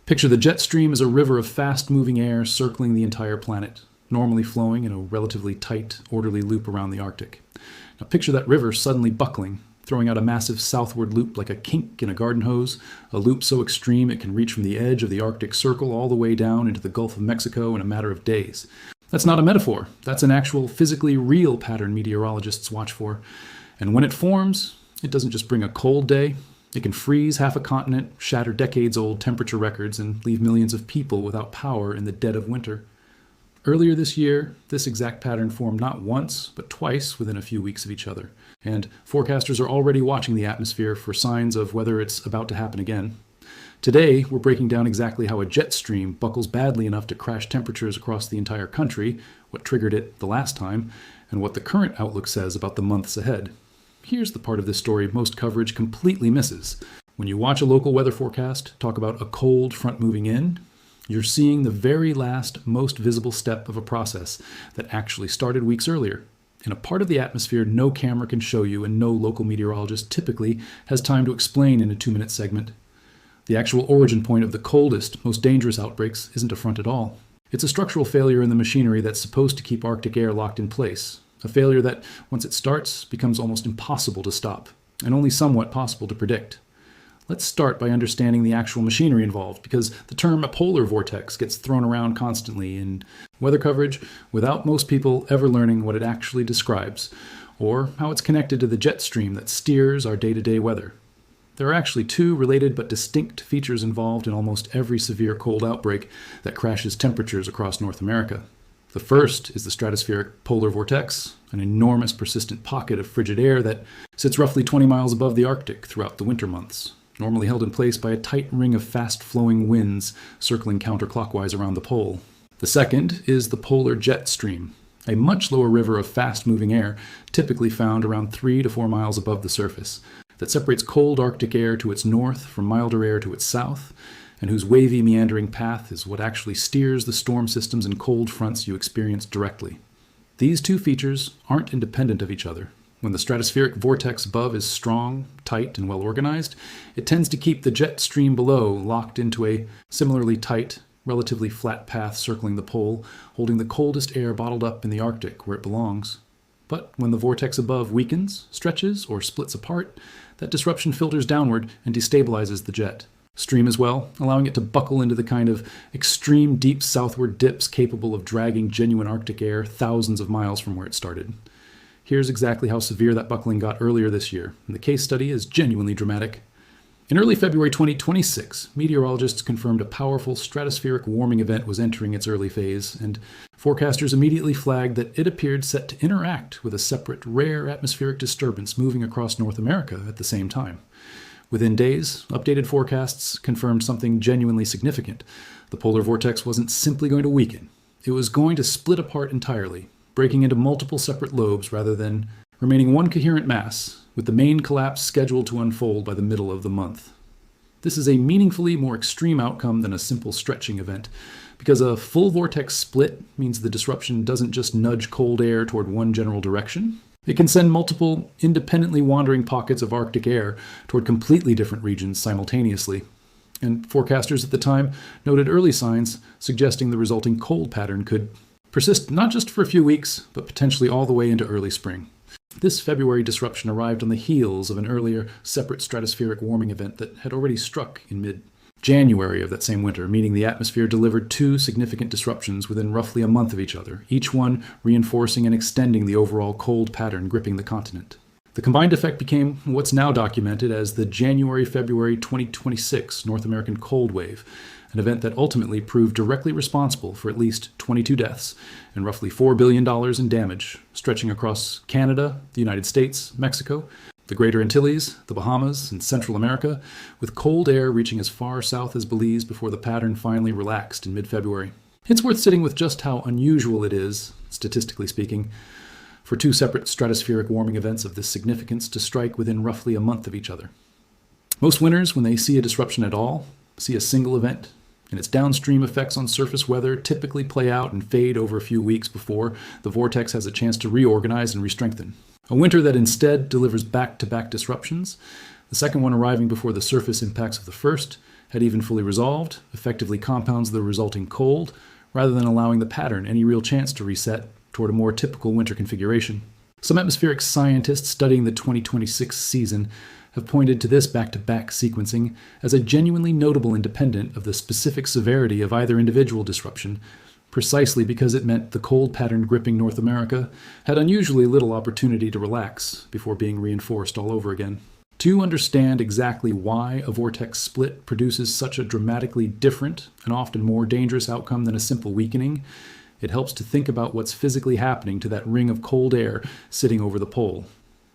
Picture the jet stream as a river of fast-moving air circling the entire planet, normally flowing in a relatively tight, orderly loop around the Arctic. Now picture that river suddenly buckling, throwing out a massive southward loop like a kink in a garden hose, a loop so extreme it can reach from the edge of the Arctic Circle all the way down into the Gulf of Mexico in a matter of days. That's not a metaphor. That's an actual, physically real pattern meteorologists watch for. And when it forms, it doesn't just bring a cold day. It can freeze half a continent, shatter decades-old temperature records, and leave millions of people without power in the dead of winter. Earlier this year, this exact pattern formed not once, but twice within a few weeks of each other. And forecasters are already watching the atmosphere for signs of whether it's about to happen again. Today, we're breaking down exactly how a jet stream buckles badly enough to crash temperatures across the entire country, what triggered it the last time, and what the current outlook says about the months ahead. Here's the part of this story most coverage completely misses. When you watch a local weather forecast talk about a cold front moving in, you're seeing the very last, most visible step of a process that actually started weeks earlier. In a part of the atmosphere no camera can show you and no local meteorologist typically has time to explain in a 2-minute segment. The actual origin point of the coldest, most dangerous outbreaks isn't a front at all. It's a structural failure in the machinery that's supposed to keep Arctic air locked in place. A failure that, once it starts, becomes almost impossible to stop, and only somewhat possible to predict. Let's start by understanding the actual machinery involved, because the term a polar vortex gets thrown around constantly in weather coverage without most people ever learning what it actually describes, or how it's connected to the jet stream that steers our day-to-day weather. There are actually two related but distinct features involved in almost every severe cold outbreak that crashes temperatures across North America. The first is the stratospheric polar vortex, an enormous persistent pocket of frigid air that sits roughly 20 miles above the Arctic throughout the winter months, normally held in place by a tight ring of fast-flowing winds circling counterclockwise around the pole. The second is the polar jet stream, a much lower river of fast-moving air typically found around 3 to 4 miles above the surface, that separates cold Arctic air to its north from milder air to its south, and whose wavy, meandering path is what actually steers the storm systems and cold fronts you experience directly. These two features aren't independent of each other. When the stratospheric vortex above is strong, tight, and well organized, it tends to keep the jet stream below locked into a similarly tight, relatively flat path circling the pole, holding the coldest air bottled up in the Arctic where it belongs. But when the vortex above weakens, stretches, or splits apart, that disruption filters downward and destabilizes the jet stream as well, allowing it to buckle into the kind of extreme deep southward dips capable of dragging genuine Arctic air thousands of miles from where it started. Here's exactly how severe that buckling got earlier this year, and the case study is genuinely dramatic. In early February 2026, meteorologists confirmed a powerful stratospheric warming event was entering its early phase, and forecasters immediately flagged that it appeared set to interact with a separate, rare atmospheric disturbance moving across North America at the same time. Within days, updated forecasts confirmed something genuinely significant. The polar vortex wasn't simply going to weaken. It was going to split apart entirely, breaking into multiple separate lobes rather than remaining one coherent mass, with the main collapse scheduled to unfold by the middle of the month. This is a meaningfully more extreme outcome than a simple stretching event, because a full vortex split means the disruption doesn't just nudge cold air toward one general direction. It can send multiple, independently wandering pockets of Arctic air toward completely different regions simultaneously. And forecasters at the time noted early signs suggesting the resulting cold pattern could persist not just for a few weeks, but potentially all the way into early spring. This February disruption arrived on the heels of an earlier separate stratospheric warming event that had already struck in mid-January of that same winter, meaning the atmosphere delivered two significant disruptions within roughly a month of each other, each one reinforcing and extending the overall cold pattern gripping the continent. The combined effect became what's now documented as the January-February 2026 North American cold wave, an event that ultimately proved directly responsible for at least 22 deaths and roughly $4 billion in damage, stretching across Canada, the United States, Mexico, the Greater Antilles, the Bahamas, and Central America, with cold air reaching as far south as Belize before the pattern finally relaxed in mid-February. It's worth sitting with just how unusual it is, statistically speaking, for two separate stratospheric warming events of this significance to strike within roughly a month of each other. Most winters, when they see a disruption at all, see a single event, and its downstream effects on surface weather typically play out and fade over a few weeks before the vortex has a chance to reorganize and re-strengthen. A winter that instead delivers back-to-back disruptions, the second one arriving before the surface impacts of the first, had even fully resolved, effectively compounds the resulting cold, rather than allowing the pattern any real chance to reset toward a more typical winter configuration. Some atmospheric scientists studying the 2026 season have pointed to this back-to-back sequencing as a genuinely notable independent of the specific severity of either individual disruption, precisely because it meant the cold pattern gripping North America had unusually little opportunity to relax before being reinforced all over again. To understand exactly why a vortex split produces such a dramatically different and often more dangerous outcome than a simple weakening, it helps to think about what's physically happening to that ring of cold air sitting over the pole.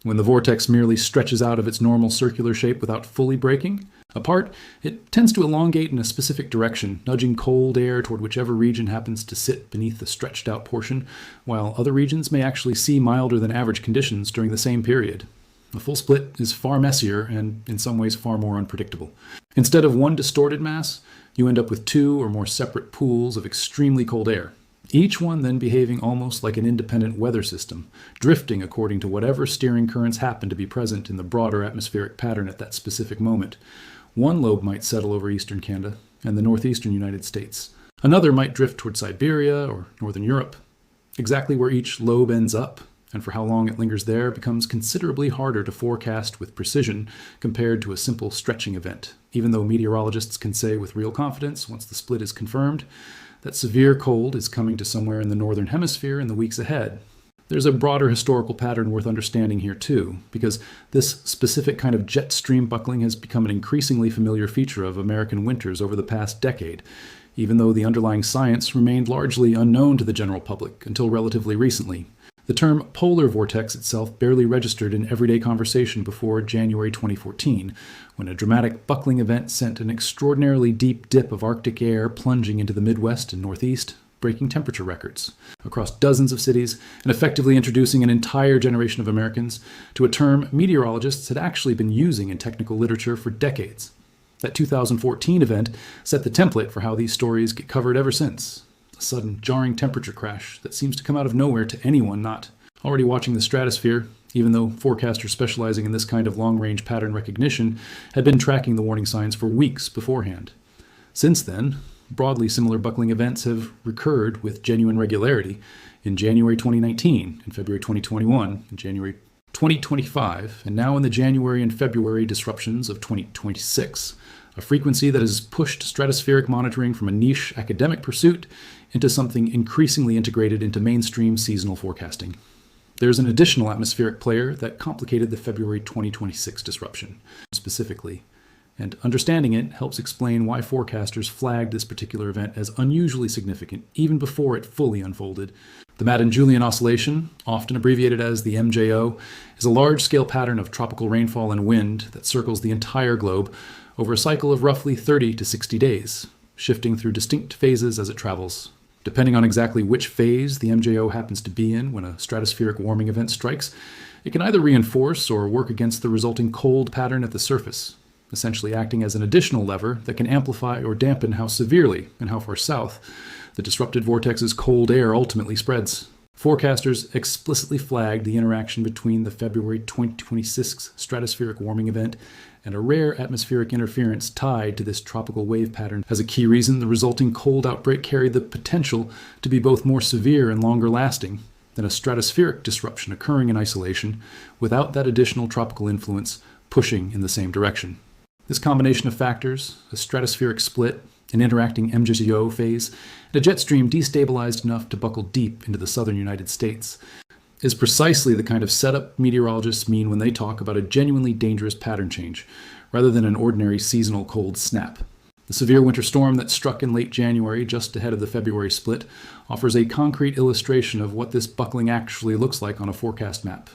When the vortex merely stretches out of its normal circular shape without fully breaking apart, it tends to elongate in a specific direction, nudging cold air toward whichever region happens to sit beneath the stretched out portion, while other regions may actually see milder than average conditions during the same period. A full split is far messier and, in some ways, far more unpredictable. Instead of one distorted mass, you end up with two or more separate pools of extremely cold air, each one then behaving almost like an independent weather system, drifting according to whatever steering currents happen to be present in the broader atmospheric pattern at that specific moment. One lobe might settle over eastern Canada and the northeastern United States. Another might drift toward Siberia or northern Europe. Exactly where each lobe ends up and for how long it lingers there becomes considerably harder to forecast with precision compared to a simple stretching event, even though meteorologists can say with real confidence, once the split is confirmed, that severe cold is coming to somewhere in the northern hemisphere in the weeks ahead. There's a broader historical pattern worth understanding here too, because this specific kind of jet stream buckling has become an increasingly familiar feature of American winters over the past decade, even though the underlying science remained largely unknown to the general public until relatively recently. The term polar vortex itself barely registered in everyday conversation before January 2014, when a dramatic buckling event sent an extraordinarily deep dip of Arctic air plunging into the Midwest and Northeast, breaking temperature records across dozens of cities and effectively introducing an entire generation of Americans to a term meteorologists had actually been using in technical literature for decades. That 2014 event set the template for how these stories get covered ever since. A sudden, jarring temperature crash that seems to come out of nowhere to anyone not already watching the stratosphere, even though forecasters specializing in this kind of long-range pattern recognition had been tracking the warning signs for weeks beforehand. Since then, broadly similar buckling events have recurred with genuine regularity in January 2019, in February 2021, in January 2025, and now in the January and February disruptions of 2026. A frequency that has pushed stratospheric monitoring from a niche academic pursuit into something increasingly integrated into mainstream seasonal forecasting. There's an additional atmospheric player that complicated the February 2026 disruption, specifically, and understanding it helps explain why forecasters flagged this particular event as unusually significant even before it fully unfolded. The Madden-Julian Oscillation, often abbreviated as the MJO, is a large-scale pattern of tropical rainfall and wind that circles the entire globe over a cycle of roughly 30 to 60 days, shifting through distinct phases as it travels. Depending on exactly which phase the MJO happens to be in when a stratospheric warming event strikes, it can either reinforce or work against the resulting cold pattern at the surface, essentially acting as an additional lever that can amplify or dampen how severely and how far south the disrupted vortex's cold air ultimately spreads. Forecasters explicitly flagged the interaction between the February 2026 stratospheric warming event and a rare atmospheric interference tied to this tropical wave pattern as a key reason the resulting cold outbreak carried the potential to be both more severe and longer lasting than a stratospheric disruption occurring in isolation without that additional tropical influence pushing in the same direction. This combination of factors, a stratospheric split, an interacting MJO phase, and a jet stream destabilized enough to buckle deep into the southern United States, is precisely the kind of setup meteorologists mean when they talk about a genuinely dangerous pattern change, rather than an ordinary seasonal cold snap. The severe winter storm that struck in late January, just ahead of the February split, offers a concrete illustration of what this buckling actually looks like on a forecast map.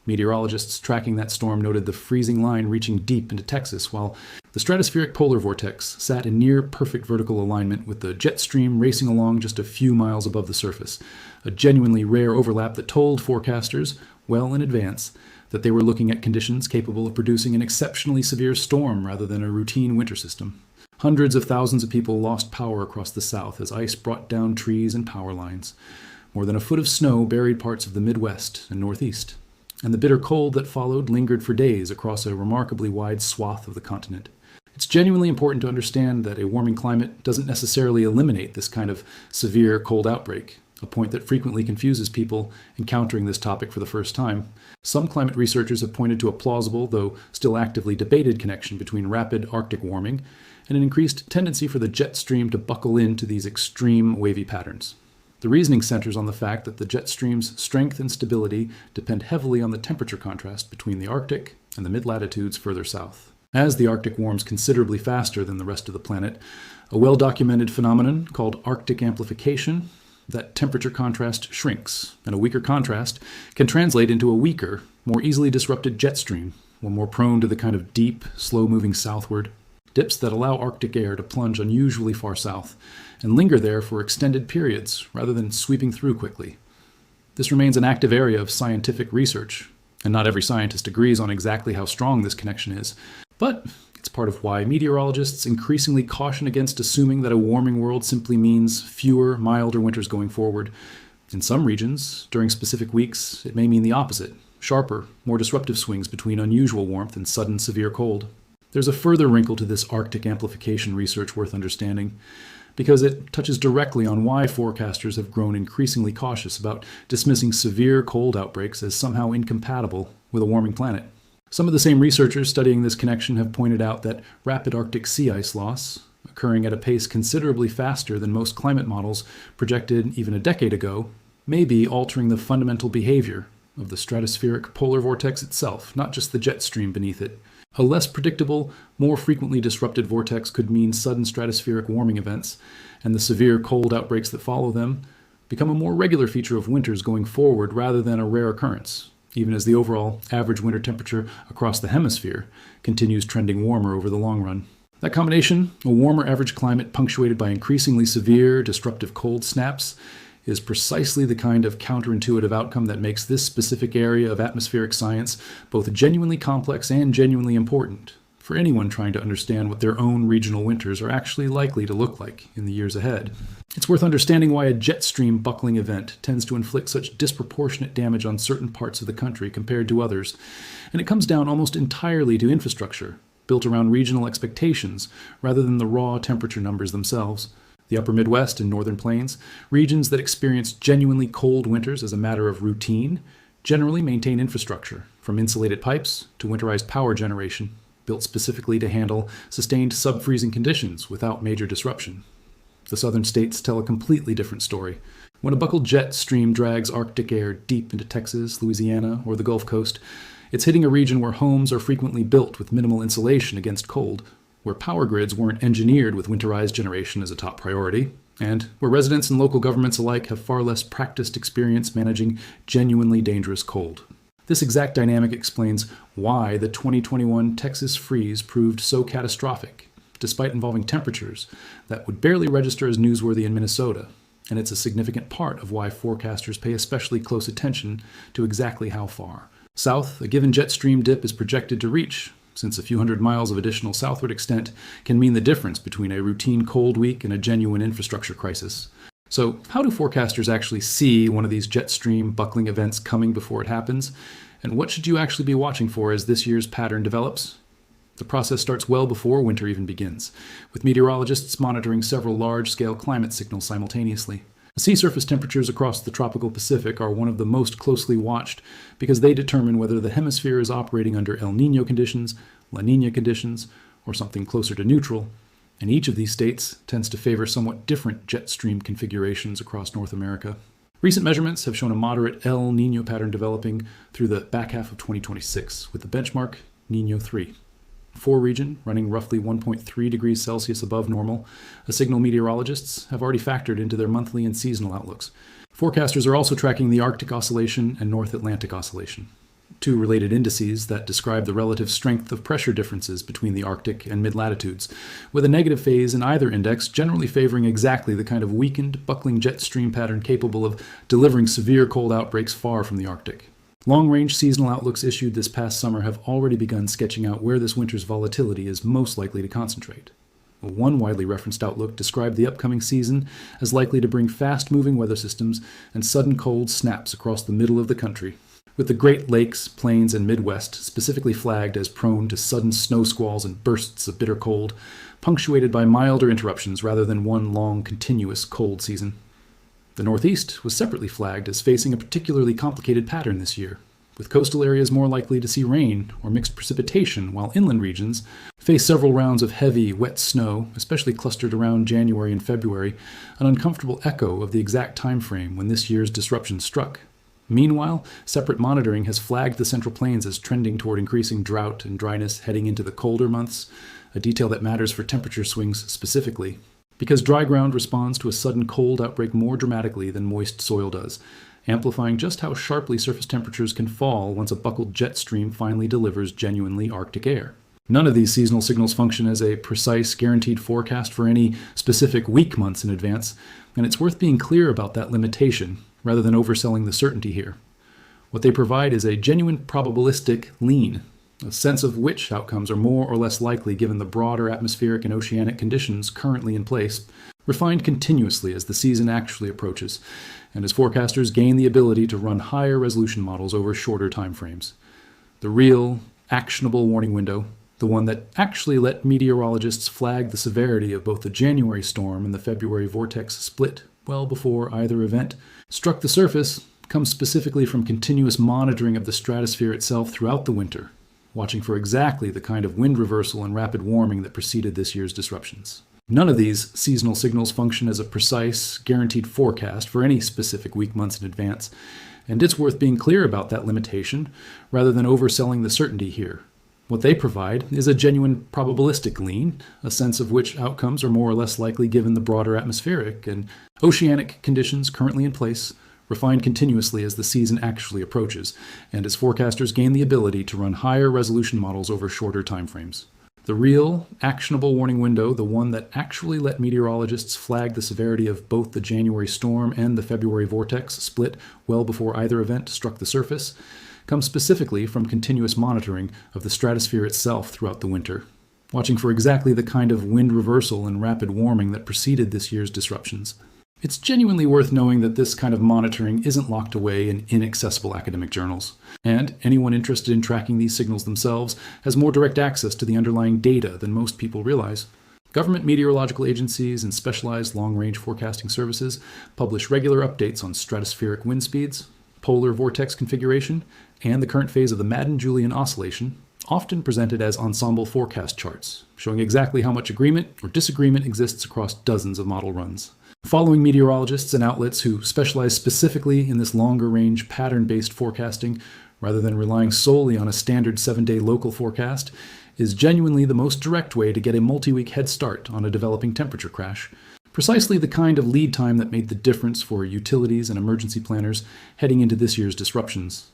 Meteorologists tracking that storm noted the freezing line reaching deep into Texas, while the stratospheric polar vortex sat in near-perfect vertical alignment with the jet stream racing along just a few miles above the surface, a genuinely rare overlap that told forecasters, well in advance, that they were looking at conditions capable of producing an exceptionally severe storm rather than a routine winter system. Hundreds of thousands of people lost power across the south as ice brought down trees and power lines. More than a foot of snow buried parts of the Midwest and Northeast, and the bitter cold that followed lingered for days across a remarkably wide swath of the continent. It's genuinely important to understand that a warming climate doesn't necessarily eliminate this kind of severe cold outbreak, a point that frequently confuses people encountering this topic for the first time. Some climate researchers have pointed to a plausible, though still actively debated, connection between rapid Arctic warming and an increased tendency for the jet stream to buckle into these extreme wavy patterns. The reasoning centers on the fact that the jet stream's strength and stability depend heavily on the temperature contrast between the Arctic and the mid-latitudes further south. As the Arctic warms considerably faster than the rest of the planet, a well-documented phenomenon called Arctic amplification, that temperature contrast shrinks, and a weaker contrast can translate into a weaker, more easily disrupted jet stream, or more prone to the kind of deep, slow-moving southward dips that allow Arctic air to plunge unusually far south and linger there for extended periods rather than sweeping through quickly. This remains an active area of scientific research, and not every scientist agrees on exactly how strong this connection is, but it's part of why meteorologists increasingly caution against assuming that a warming world simply means fewer, milder winters going forward. In some regions, during specific weeks, it may mean the opposite: sharper, more disruptive swings between unusual warmth and sudden severe cold. There's a further wrinkle to this Arctic amplification research worth understanding, because it touches directly on why forecasters have grown increasingly cautious about dismissing severe cold outbreaks as somehow incompatible with a warming planet. Some of the same researchers studying this connection have pointed out that rapid Arctic sea ice loss, occurring at a pace considerably faster than most climate models projected even a decade ago, may be altering the fundamental behavior of the stratospheric polar vortex itself, not just the jet stream beneath it. A less predictable, more frequently disrupted vortex could mean sudden stratospheric warming events, and the severe cold outbreaks that follow them become a more regular feature of winters going forward rather than a rare occurrence, even as the overall average winter temperature across the hemisphere continues trending warmer over the long run. That combination, a warmer average climate punctuated by increasingly severe, disruptive cold snaps, is precisely the kind of counterintuitive outcome that makes this specific area of atmospheric science both genuinely complex and genuinely important for anyone trying to understand what their own regional winters are actually likely to look like in the years ahead. It's worth understanding why a jet stream buckling event tends to inflict such disproportionate damage on certain parts of the country compared to others, and it comes down almost entirely to infrastructure, built around regional expectations rather than the raw temperature numbers themselves. The upper Midwest and northern plains, regions that experience genuinely cold winters as a matter of routine, generally maintain infrastructure, from insulated pipes to winterized power generation, built specifically to handle sustained sub-freezing conditions without major disruption. The southern states tell a completely different story. When a buckled jet stream drags Arctic air deep into Texas, Louisiana, or the Gulf Coast, it's hitting a region where homes are frequently built with minimal insulation against cold, where power grids weren't engineered with winterized generation as a top priority, and where residents and local governments alike have far less practiced experience managing genuinely dangerous cold. This exact dynamic explains why the 2021 Texas freeze proved so catastrophic, despite involving temperatures that would barely register as newsworthy in Minnesota, and it's a significant part of why forecasters pay especially close attention to exactly how far south a given jet stream dip is projected to reach, since a few hundred miles of additional southward extent can mean the difference between a routine cold week and a genuine infrastructure crisis. So, how do forecasters actually see one of these jet stream buckling events coming before it happens? And what should you actually be watching for as this year's pattern develops? The process starts well before winter even begins, with meteorologists monitoring several large-scale climate signals simultaneously. Sea surface temperatures across the tropical Pacific are one of the most closely watched because they determine whether the hemisphere is operating under El Niño conditions, La Niña conditions, or something closer to neutral, and each of these states tends to favor somewhat different jet stream configurations across North America. Recent measurements have shown a moderate El Niño pattern developing through the back half of 2026, with the benchmark Niño 3. For region, running roughly 1.3 degrees Celsius above normal, a signal meteorologists have already factored into their monthly and seasonal outlooks. Forecasters are also tracking the Arctic Oscillation and North Atlantic Oscillation, two related indices that describe the relative strength of pressure differences between the Arctic and mid-latitudes, with a negative phase in either index generally favoring exactly the kind of weakened, buckling jet stream pattern capable of delivering severe cold outbreaks far from the Arctic. Long-range seasonal outlooks issued this past summer have already begun sketching out where this winter's volatility is most likely to concentrate. One widely referenced outlook described the upcoming season as likely to bring fast-moving weather systems and sudden cold snaps across the middle of the country. with the Great Lakes, Plains, and Midwest specifically flagged as prone to sudden snow squalls and bursts of bitter cold, punctuated by milder interruptions rather than one long, continuous cold season. The Northeast was separately flagged as facing a particularly complicated pattern this year, with coastal areas more likely to see rain or mixed precipitation, while inland regions face several rounds of heavy, wet snow, especially clustered around January and February, an uncomfortable echo of the exact time frame when this year's disruption struck. Meanwhile, separate monitoring has flagged the Central Plains as trending toward increasing drought and dryness heading into the colder months, a detail that matters for temperature swings specifically, because dry ground responds to a sudden cold outbreak more dramatically than moist soil does, amplifying just how sharply surface temperatures can fall once a buckled jet stream finally delivers genuinely Arctic air. None of these seasonal signals function as a precise, guaranteed forecast for any specific week months in advance, and it's worth being clear about that limitation, rather than overselling the certainty here. What they provide is a genuine probabilistic lean, a sense of which outcomes are more or less likely given the broader atmospheric and oceanic conditions currently in place, refined continuously as the season actually approaches, and as forecasters gain the ability to run higher resolution models over shorter time frames. The real, actionable warning window, the one that actually let meteorologists flag the severity of both the January storm and the February vortex split well before either event struck the surface, comes specifically from continuous monitoring of the stratosphere itself throughout the winter, watching for exactly the kind of wind reversal and rapid warming that preceded this year's disruptions. None of these seasonal signals function as a precise, guaranteed forecast for any specific week months in advance, and it's worth being clear about that limitation rather than overselling the certainty here. What they provide is a genuine probabilistic lean, a sense of which outcomes are more or less likely given the broader atmospheric and oceanic conditions currently in place, refined continuously as the season actually approaches, and as forecasters gain the ability to run higher resolution models over shorter timeframes. The real, actionable warning window, the one that actually let meteorologists flag the severity of both the January storm and the February vortex split well before either event struck the surface, comes specifically from continuous monitoring of the stratosphere itself throughout the winter, watching for exactly the kind of wind reversal and rapid warming that preceded this year's disruptions. It's genuinely worth knowing that this kind of monitoring isn't locked away in inaccessible academic journals, and anyone interested in tracking these signals themselves has more direct access to the underlying data than most people realize. Government meteorological agencies and specialized long-range forecasting services publish regular updates on stratospheric wind speeds, polar vortex configuration, and the current phase of the Madden-Julian oscillation, often presented as ensemble forecast charts, showing exactly how much agreement or disagreement exists across dozens of model runs. Following meteorologists and outlets who specialize specifically in this longer-range pattern-based forecasting, rather than relying solely on a standard 7-day local forecast, is genuinely the most direct way to get a multi-week head start on a developing temperature crash. Precisely the kind of lead time that made the difference for utilities and emergency planners heading into this year's disruptions.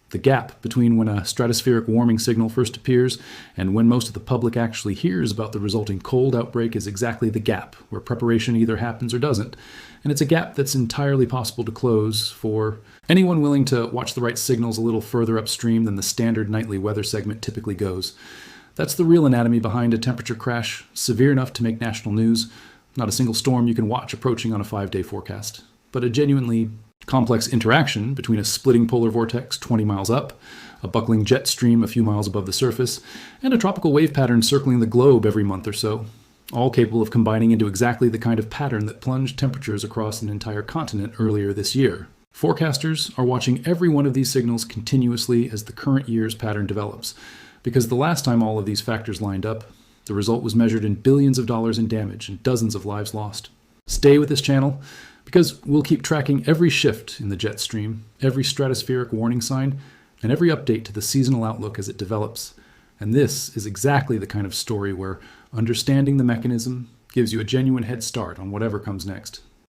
The gap between when a stratospheric warming signal first appears and when most of the public actually hears about the resulting cold outbreak is exactly the gap where preparation either happens or doesn't, and it's a gap that's entirely possible to close for anyone willing to watch the right signals a little further upstream than the standard nightly weather segment typically goes. That's the real anatomy behind a temperature crash severe enough to make national news, not a single storm you can watch approaching on a 5-day forecast, but a genuinely complex interaction between a splitting polar vortex 20 miles up, a buckling jet stream a few miles above the surface, and a tropical wave pattern circling the globe every month or so, all capable of combining into exactly the kind of pattern that plunged temperatures across an entire continent earlier this year. Forecasters are watching every one of these signals continuously as the current year's pattern develops, because the last time all of these factors lined up, the result was measured in billions of dollars in damage and dozens of lives lost. Stay with this channel, because we'll keep tracking every shift in the jet stream, every stratospheric warning sign, and every update to the seasonal outlook as it develops. And this is exactly the kind of story where understanding the mechanism gives you a genuine head start on whatever comes next.